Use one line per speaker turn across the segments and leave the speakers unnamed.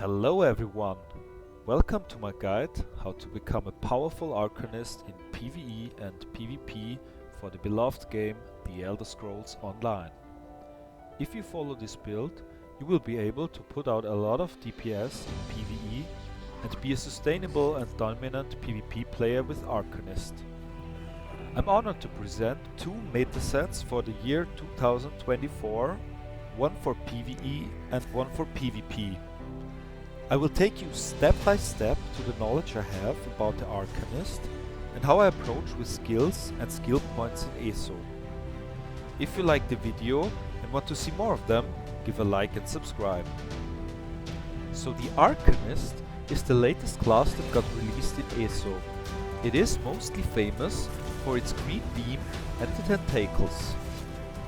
Hello everyone! Welcome to my guide how to become a powerful Arcanist in PvE and PvP for the beloved game The Elder Scrolls Online. If you follow this build, you will be able to put out a lot of DPS in PvE and be a sustainable and dominant PvP player with Arcanist. I'm honored to present two meta sets for the year 2024, one for PvE and one for PvP. I will take you step by step to the knowledge I have about the Arcanist and how I approach with skills and skill points in ESO. If you like the video and want to see more of them, give a like and subscribe. So the Arcanist is the latest class that got released in ESO. It is mostly famous for its green beam and the tentacles.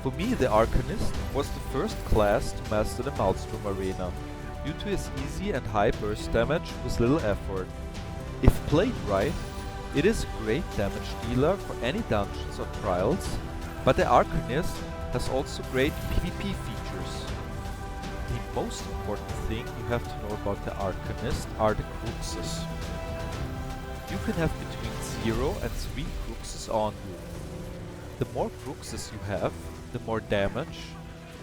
For me, the Arcanist was the first class to master the Maelstrom Arena, due to its easy and high burst damage with little effort. If played right, it is a great damage dealer for any dungeons or trials, but the Arcanist has also great PvP features. The most important thing you have to know about the Arcanist are the cruxes. You can have between 0 and 3 cruxes on you. The more cruxes you have, the more damage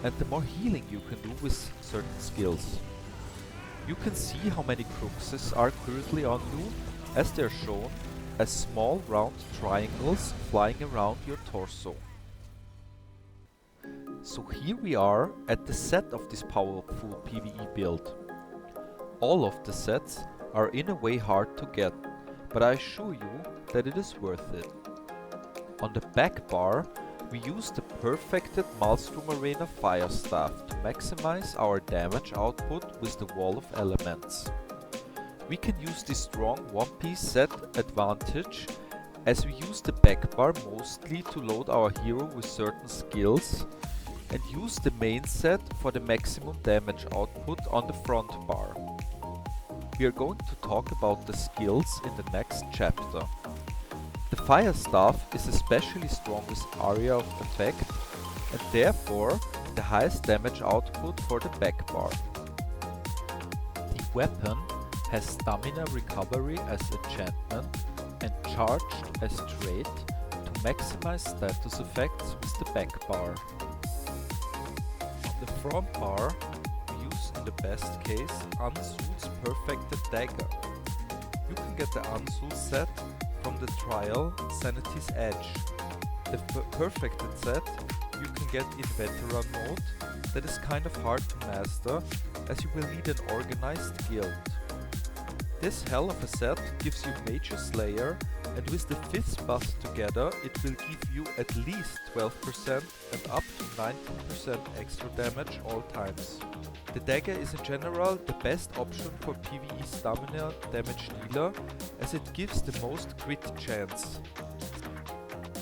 and the more healing you can do with certain skills. You can see how many cruxes are currently on you, as they are shown as small round triangles flying around your torso. So here we are at the set of this powerful PvE build. All of the sets are in a way hard to get, but I assure you that it is worth it. On the back bar, we use the perfected Maelstrom Arena Fire Staff to maximize our damage output with the Wall of Elements. We can use this strong one-piece set advantage as we use the back bar mostly to load our hero with certain skills and use the main set for the maximum damage output on the front bar. We are going to talk about the skills in the next chapter. The Fire Staff is especially strong with Area of Effect and therefore the highest damage output for the back bar. The weapon has Stamina Recovery as enchantment and Charged as trait to maximize status effects with the back bar. On the front bar, we use in the best case Ansul's Perfected Dagger. You can get the Ansul set from the trial Sanity's Edge. The perfected set you can get in veteran mode that is kind of hard to master as you will need an organized guild. This hell of a set gives you Major Slayer, and with the 5th buff together it will give you at least 12% and up to 19% extra damage all times. The dagger is in general the best option for PvE stamina damage dealer as it gives the most crit chance.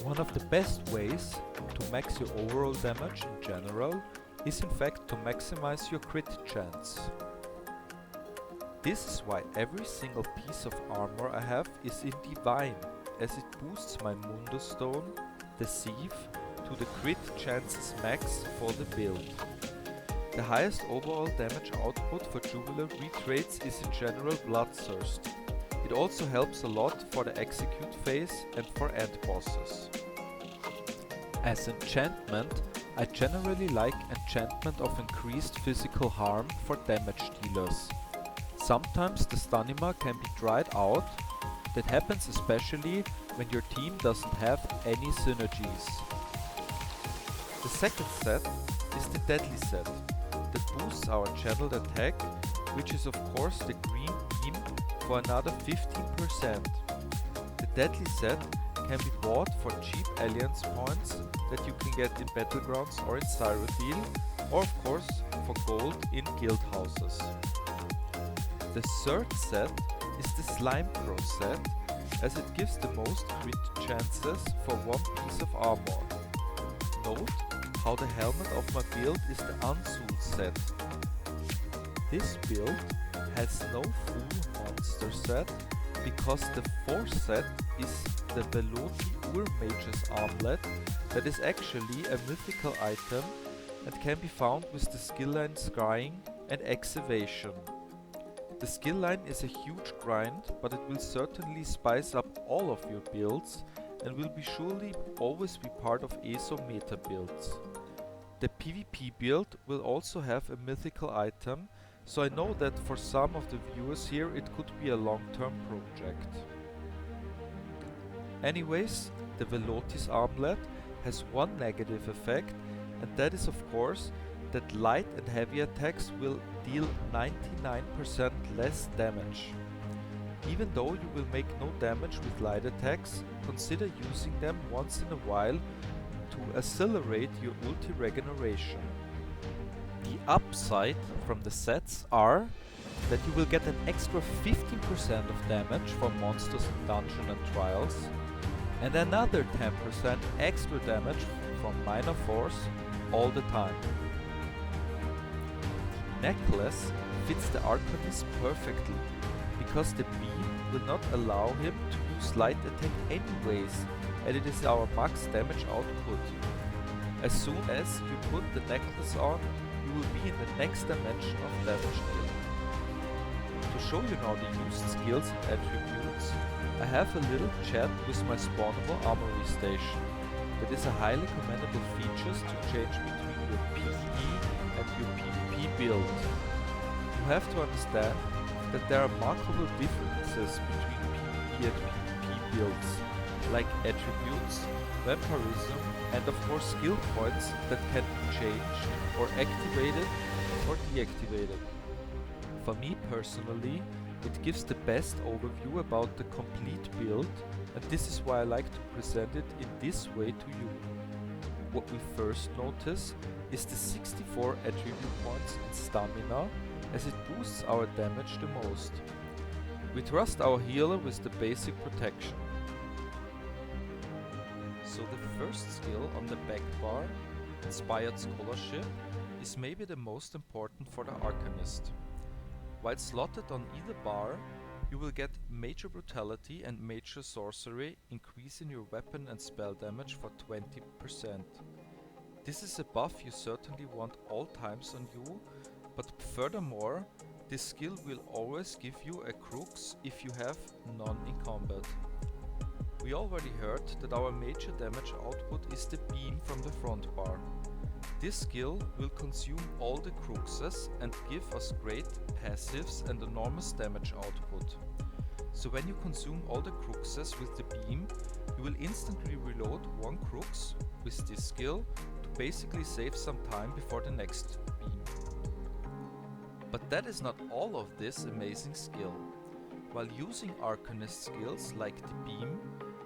One of the best ways to max your overall damage in general is in fact to maximize your crit chance. This is why every single piece of armor I have is in Divine, as it boosts my Mundo Stone, the Sieve, to the crit chances max for the build. The highest overall damage output for Jubilar traits is in general Bloodthirst. It also helps a lot for the execute phase and for end bosses. As enchantment, I generally like enchantment of increased physical harm for damage dealers. Sometimes the stamina can be dried out. That happens especially when your team doesn't have any synergies. The second set is the Deadly set that boosts our channeled attack, which is of course the green beam for another 15%. The Deadly set can be bought for cheap Alliance points that you can get in Battlegrounds or in Cyrodiil, or of course for gold in guild houses. The third set is the Slime Crow set, as it gives the most crit chances for one piece of armor. Note how the helmet of my build is the Ansul set. This build has no full monster set because the fourth set is the Veloti Ur-Mage's Armlet that is actually a mythical item and can be found with the skill line Scrying and Excavation. The skill line is a huge grind, but it will certainly spice up all of your builds and will be surely always be part of ESO meta builds. The PvP build will also have a mythical item, so I know that for some of the viewers here it could be a long-term project. Anyways, the Velotis armlet has one negative effect, and that is of course that light and heavy attacks will deal 99% less damage. Even though you will make no damage with light attacks, consider using them once in a while to accelerate your ulti regeneration. The upside from the sets are that you will get an extra 15% of damage from monsters in dungeon and trials, and another 10% extra damage from minor force all the time. The necklace fits the Arcanist perfectly, because the beam will not allow him to use light attack anyways, and it is our max damage output. As soon as you put the necklace on, you will be in the next dimension of damage dealing. To show you now the used skills and attributes, I have a little chat with my spawnable armory station. That is a highly commendable feature to change between your PvE and your PvP build. You have to understand that there are remarkable differences between PvE and PvP builds, like attributes, vampirism, and of course skill points that can be changed or activated or deactivated. For me personally, it gives the best overview about the complete build, and this is why I like to present it in this way to you. What we first notice is the 64 attribute points in stamina, as it boosts our damage the most. We trust our healer with the basic protection. So the first skill on the back bar, Inspired Scholarship, is maybe the most important for the Arcanist. While slotted on either bar, you will get Major Brutality and Major Sorcery, increasing your weapon and spell damage for 20%. This is a buff you certainly want all times on you, but furthermore, this skill will always give you a crux if you have none in combat. We already heard that our major damage output is the beam from the front bar. This skill will consume all the cruxes and give us great passives and enormous damage output. So when you consume all the cruxes with the beam, you will instantly reload one crux with this skill to basically save some time before the next beam. But that is not all of this amazing skill. While using Arcanist skills like the beam,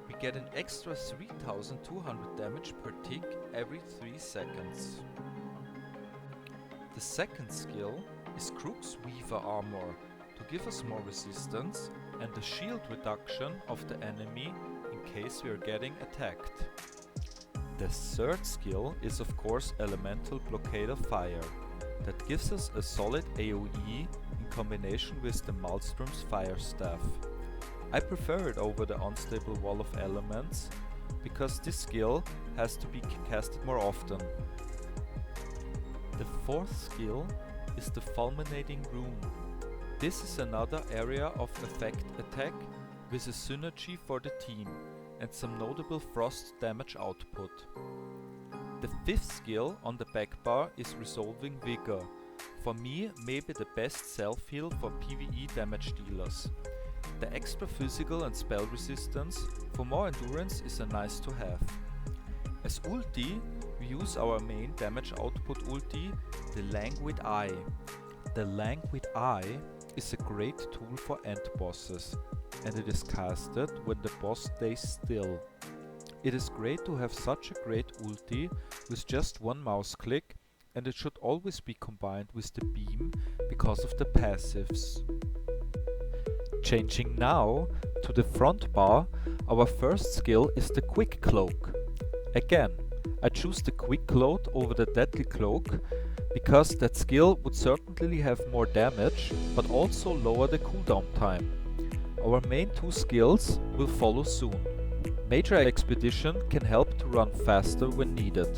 we get an extra 3200 damage per tick every 3 seconds. The second skill is Crux Weaver Armor to give us more resistance and the shield reduction of the enemy in case we are getting attacked. The third skill is of course Elemental Blockade of Fire, that gives us a solid AoE in combination with the Maelstrom's Fire Staff. I prefer it over the Unstable Wall of Elements, because this skill has to be casted more often. The fourth skill is the Fulminating Rune. This is another area of effect attack with a synergy for the team and some notable frost damage output. The fifth skill on the back bar is Resolving Vigor. For me, maybe the best self-heal for PvE damage dealers. The extra physical and spell resistance for more endurance is a nice to have. As ulti, we use our main damage output ulti, the Languid Eye. The Languid Eye is a great tool for end bosses, and it is casted when the boss stays still. It is great to have such a great ulti with just one mouse click, and it should always be combined with the beam because of the passives. Changing now to the front bar, our first skill is the Quick Cloak. Again, I choose the Quick Load over the Deadly Cloak because that skill would certainly have more damage, but also lower the cooldown time. Our main two skills will follow soon. Major Expedition can help to run faster when needed.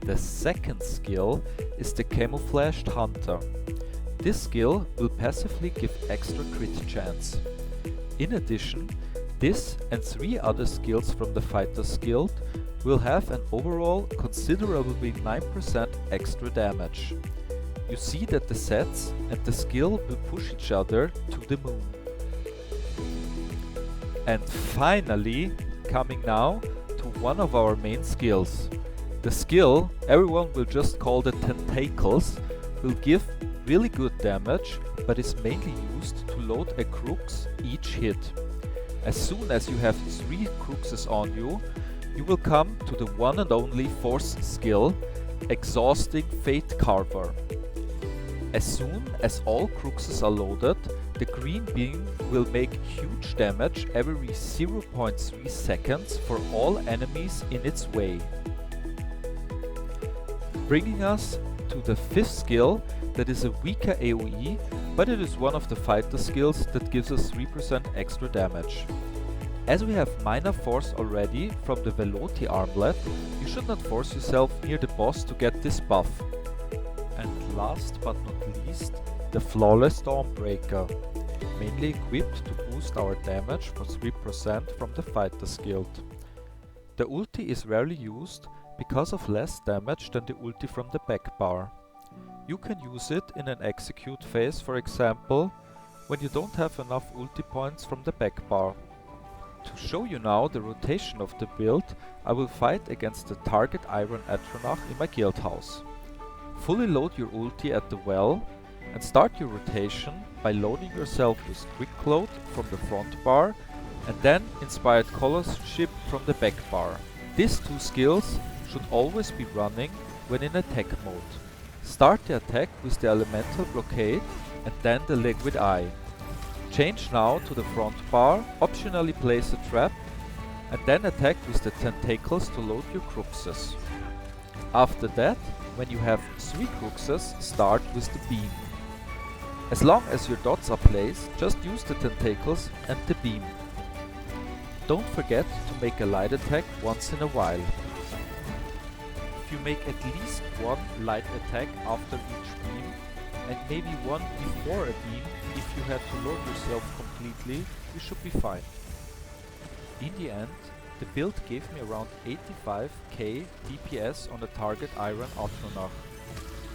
The second skill is the Camouflaged Hunter. This skill will passively give extra crit chance. In addition, this and 3 other skills from the Fighter's Guild will have an overall considerably 9% extra damage. You see that the sets and the skill will push each other to the moon. And finally, coming now to one of our main skills. The skill, everyone will just call the Tentacles, will give really good damage, but is mainly used to load a crux each hit. As soon as you have 3 cruxes on you, you will come to the one and only Force skill, Exhausting Fate Carver. As soon as all cruxes are loaded, the green beam will make huge damage every 0.3 seconds for all enemies in its way. Bringing us to the 5th skill, that is a weaker AoE, but it is one of the fighter skills that gives us 3% extra damage. As we have minor force already from the Veloci armlet, you should not force yourself near the boss to get this buff. And last but not least, the Flawless Dawnbreaker, mainly equipped to boost our damage for 3% from the Fighter's Guild. The ulti is rarely used because of less damage than the ulti from the back bar. You can use it in an execute phase, for example, when you don't have enough ulti points from the back bar. To show you now the rotation of the build, I will fight against the target Iron Atronach in my guild house. Fully load your ulti at the well and start your rotation by loading yourself with Quick Load from the front bar and then Inspired Scholarship from the back bar. These 2 skills should always be running when in attack mode. Start the attack with the Elemental Blockade and then the Liquid Eye. Change now to the front bar, optionally place a trap, and then attack with the Tentacles to load your cruxes. After that, when you have 3 cruxes, start with the beam. As long as your dots are placed, just use the Tentacles and the beam. Don't forget to make a light attack once in a while. If you make at least 1 light attack after each beam, and maybe 1 before a beam, if you had to load yourself completely, you should be fine. In the end, the build gave me around 85k DPS on the target Iron Atronach.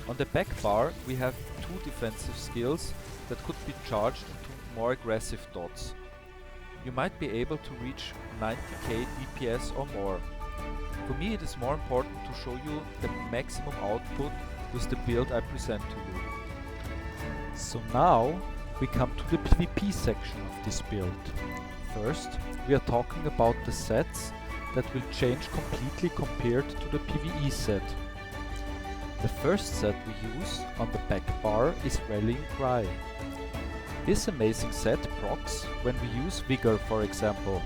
On the back bar we have 2 defensive skills that could be charged into more aggressive dots. You might be able to reach 90k DPS or more. For me it is more important to show you the maximum output with the build I present to you. So now we come to the PvP section of this build. First, we are talking about the sets that will change completely compared to the PvE set. The first set we use on the back bar is Rallying Cry. This amazing set procs when we use Vigor, for example.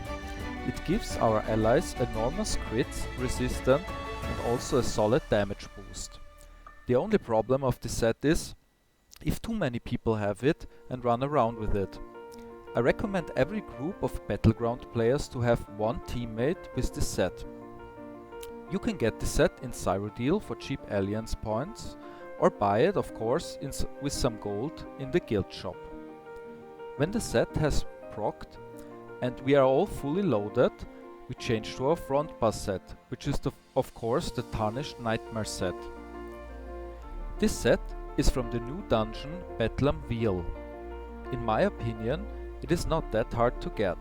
It gives our allies enormous crit resistance and also a solid damage boost. The only problem of this set is if too many people have it and run around with it. I recommend every group of Battleground players to have 1 teammate with this set. You can get the set in Cyrodiil for cheap Alliance points, or buy it, of course, with some gold in the guild shop. When the set has procced and we are all fully loaded, we change to our front bar set, which is of course the Tarnished Nightmare set. This set is from the new dungeon Bedlam Wheel. In my opinion, it is not that hard to get.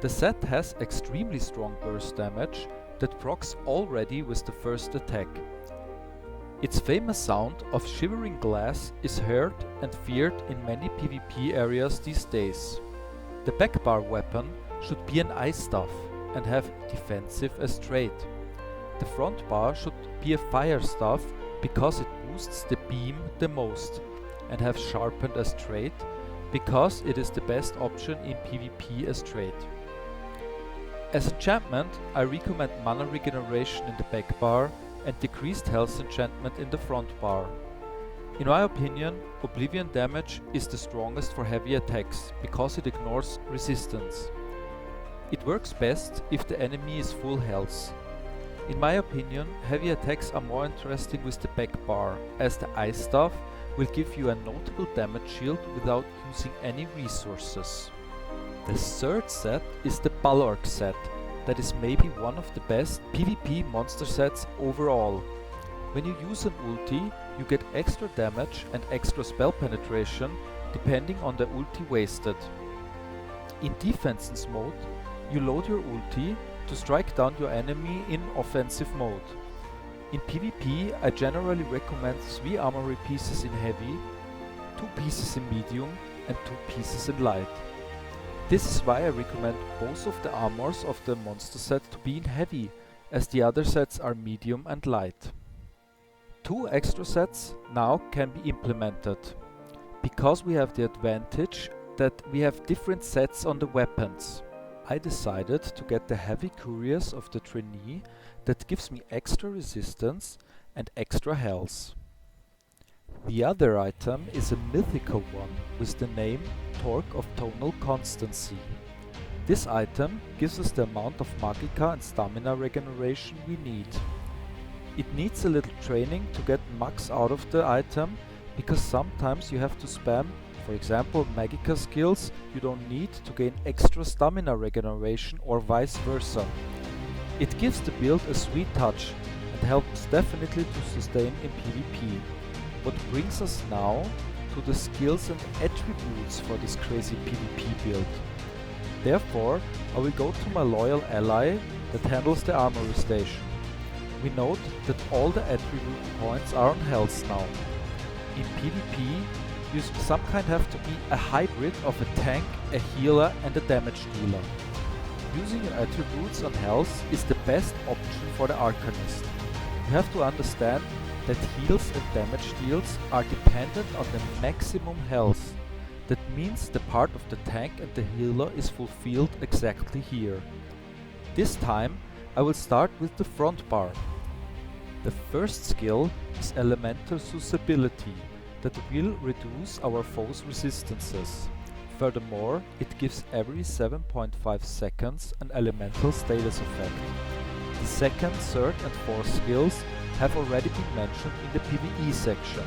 The set has extremely strong burst damage that procs already with the first attack. Its famous sound of shivering glass is heard and feared in many PvP areas these days. The back bar weapon should be an ice staff and have defensive as trait. The front bar should be a fire staff because it boosts the beam the most, and have sharpened as trait because it is the best option in PvP as trait. As enchantment, I recommend mana regeneration in the back bar and decreased health enchantment in the front bar. In my opinion, Oblivion damage is the strongest for heavy attacks because it ignores resistance. It works best if the enemy is full health. In my opinion, heavy attacks are more interesting with the back bar, as the ice staff will give you a notable damage shield without using any resources. The third set is the Bulwark set, that is maybe one of the best PvP monster sets overall. When you use an ulti, you get extra damage and extra spell penetration depending on the ulti wasted. In defense mode, you load your ulti to strike down your enemy in offensive mode. In PvP, I generally recommend 3 armory pieces in heavy, 2 pieces in medium and 2 pieces in light. This is why I recommend both of the armors of the monster set to be in heavy, as the other sets are medium and light. 2 extra sets now can be implemented, because we have the advantage that we have different sets on the weapons. I decided to get the Heavy Cuirass of the Trainee that gives me extra resistance and extra health. The other item is a mythical one with the name Torque of Tonal Constancy. This item gives us the amount of Magicka and stamina regeneration we need. It needs a little training to get max out of the item, because sometimes you have to spam, for example, Magicka skills you don't need to gain extra stamina regeneration or vice versa. It gives the build a sweet touch and helps definitely to sustain in PvP. What brings us now to the skills and attributes for this crazy PvP build. Therefore, I will go to my loyal ally that handles the armory station. We note that all the attribute points are on health now. In PvP, you some kind have to be a hybrid of a tank, a healer and a damage dealer. Using your attributes on health is the best option for the Arcanist. You have to understand that heals and damage deals are dependent on the maximum health. That means the part of the tank and the healer is fulfilled exactly here. This time I will start with the front bar. The first skill is Elemental Susceptibility, that will reduce our foes' resistances. Furthermore, it gives every 7.5 seconds an elemental status effect. The second, third and fourth skills have already been mentioned in the PvE section.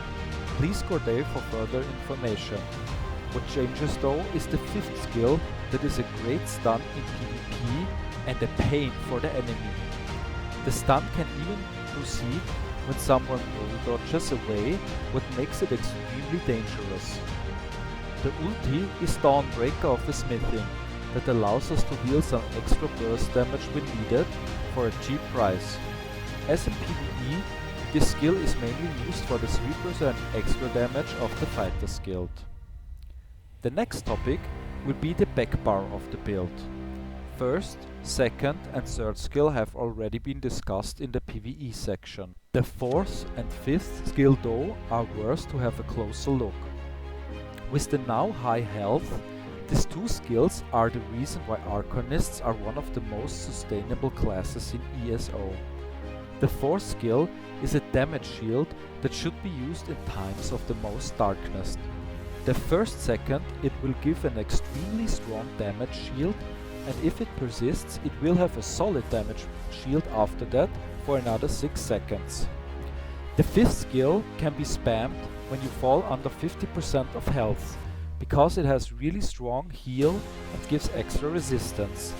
Please go there for further information. What changes though is the fifth skill, that is a great stun in PvP and a pain for the enemy. The stun can even proceed when someone roll dodges away, what makes it extremely dangerous. The ulti is Dawnbreaker of the Smithing, that allows us to deal some extra burst damage when needed for a cheap price. As in PvE, this skill is mainly used for the 3% extra damage of the Fighter's Guild. The next topic will be the back bar of the build. First, second and third skill have already been discussed in the PvE section. The fourth and fifth skill though are worth to have a closer look. With the now high health, these two skills are the reason why Arcanists are one of the most sustainable classes in ESO. The fourth skill is a damage shield that should be used in times of the most darkness. The first second it will give an extremely strong damage shield, and if it persists it will have a solid damage shield after that for another 6 seconds. The fifth skill can be spammed when you fall under 50% of health, because it has really strong heal and gives extra resistance.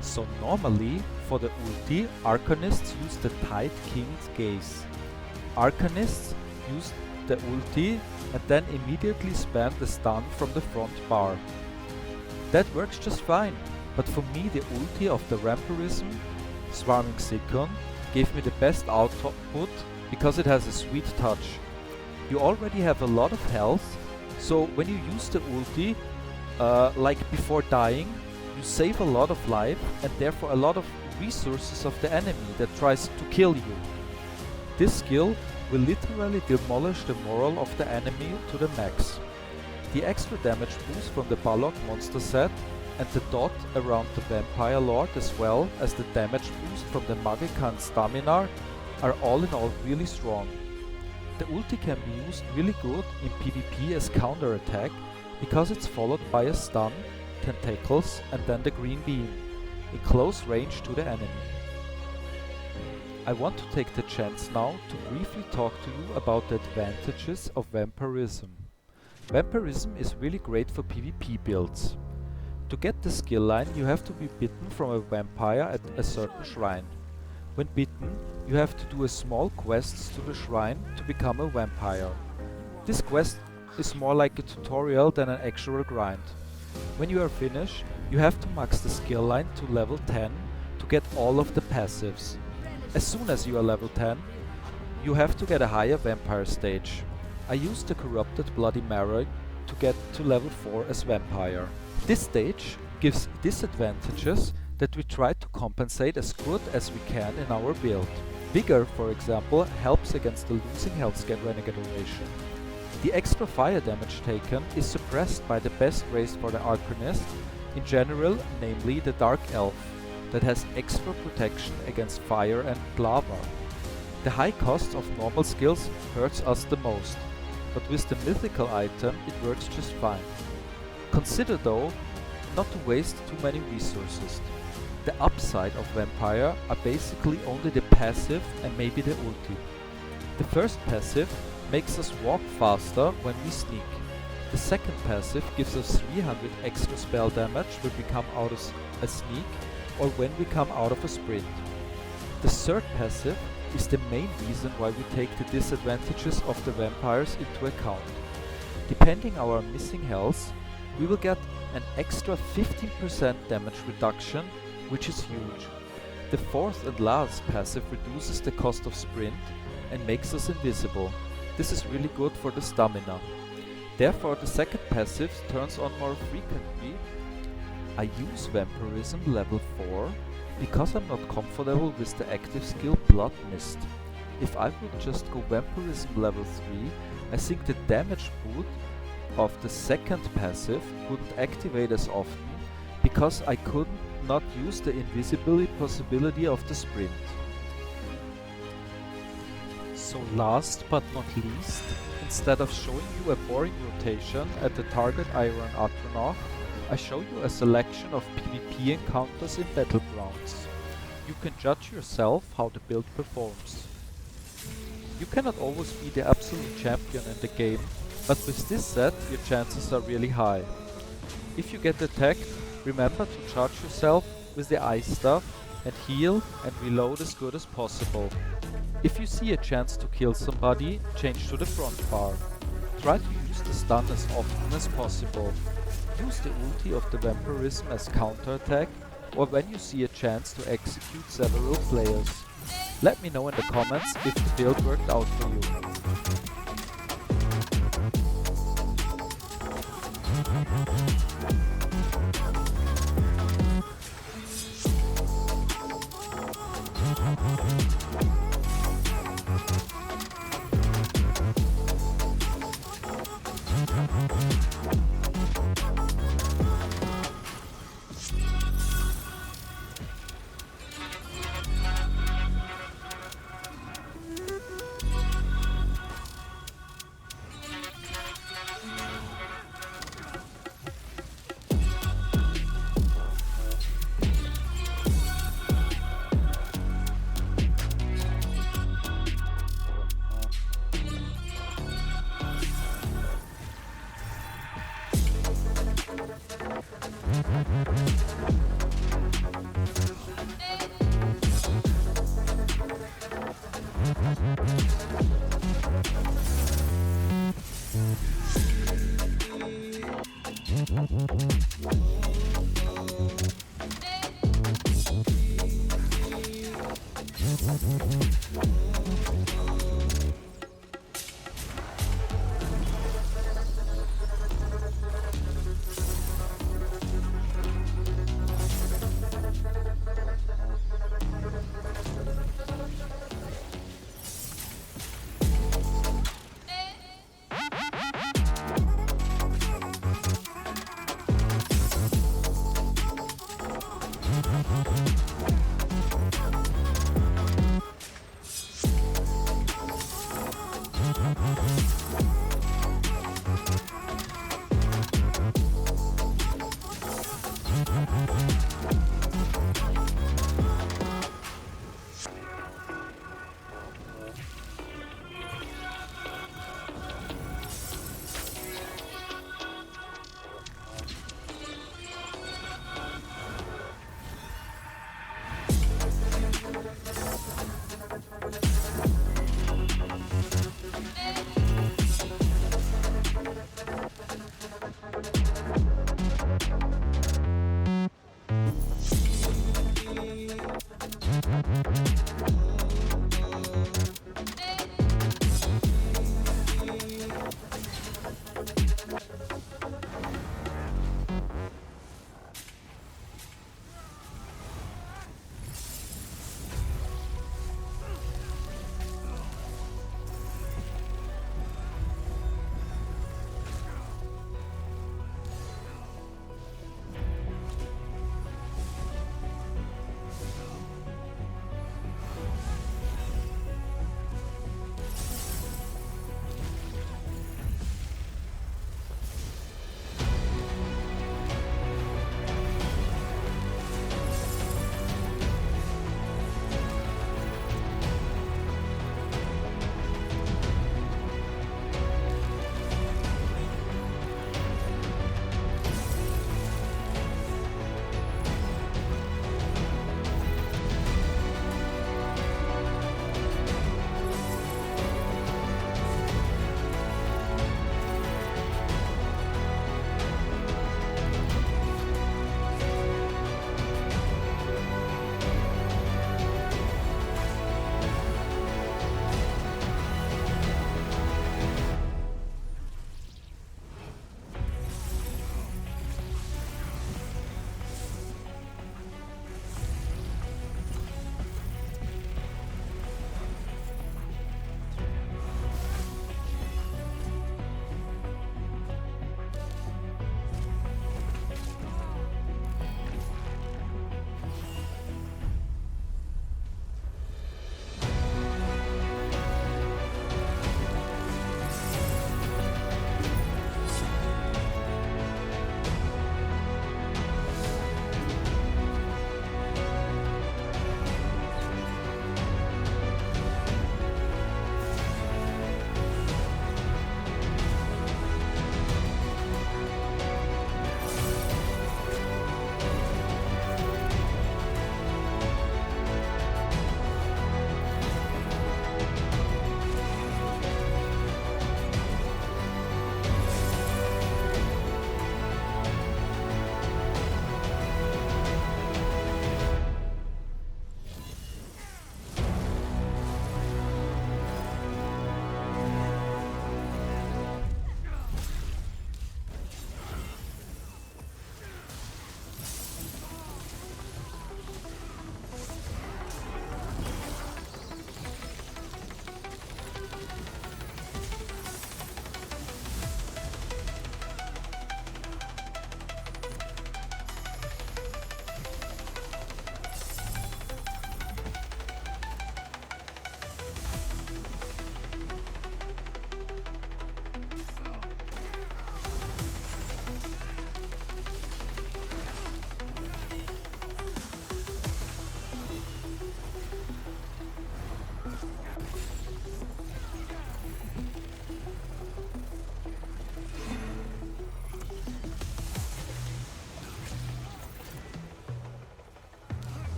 So normally, for the ulti, Arcanists use the Tide King's Gaze. Arcanists use the ulti and then immediately spam the stun from the front bar. That works just fine, but for me the ulti of the Vampirism, Swarming Sikon, gave me the best output because it has a sweet touch. You already have a lot of health, so when you use the ulti, like before dying, you save a lot of life and therefore a lot of resources of the enemy that tries to kill you. This skill will literally demolish the morale of the enemy to the max. The extra damage boost from the Balrog monster set and the dot around the Vampire Lord, as well as the damage boost from the Magicka and Stamina, are all in all really strong. The ulti can be used really good in PvP as counter attack, because it's followed by a stun, tentacles and then the green beam, in close range to the enemy. I want to take the chance now to briefly talk to you about the advantages of Vampirism. Vampirism is really great for PvP builds. To get the skill line, you have to be bitten from a vampire at a certain shrine. When bitten, you have to do a small quest to the shrine to become a vampire. This quest is more like a tutorial than an actual grind. When you are finished, you have to max the skill line to level 10 to get all of the passives. As soon as you are level 10, you have to get a higher vampire stage. I used the corrupted Bloody Mary to get to level 4 as vampire. This stage gives disadvantages that we try to compensate as good as we can in our build. Vigor, for example, helps against the losing Hellscape Renegade duration. The extra fire damage taken is suppressed by the best race for the Arcanist in general, namely the Dark Elf, that has extra protection against fire and lava. The high cost of normal skills hurts us the most, but with the mythical item it works just fine. Consider though not to waste too many resources. The upside of Vampire are basically only the passive and maybe the ulti. The first passive makes us walk faster when we sneak. The second passive gives us 300 extra spell damage when we come out of a sneak or when we come out of a sprint. The third passive is the main reason why we take the disadvantages of the vampires into account. Depending on our missing health, we will get an extra 15% damage reduction, which is huge. The fourth and last passive reduces the cost of sprint and makes us invisible. This is really good for the stamina. Therefore the second passive turns on more frequently. I use Vampirism level 4 because I'm not comfortable with the active skill Blood Mist. If I would just go Vampirism level 3, I think the damage boot of the second passive wouldn't activate as often because I could not use the invisibility possibility of the sprint. So last but not least, instead of showing you a boring rotation at the target Iron Atronach, I show you a selection of PvP encounters in Battlegrounds. You can judge yourself how the build performs. You cannot always be the absolute champion in the game, but with this set your chances are really high. If you get attacked, remember to charge yourself with the ice stuff and heal and reload as good as possible. If you see a chance to kill somebody, change to the front bar. Try to use the stun as often as possible. Use the ulti of the Vampirism as counterattack or when you see a chance to execute several players. Let me know in the comments if the build worked out for you.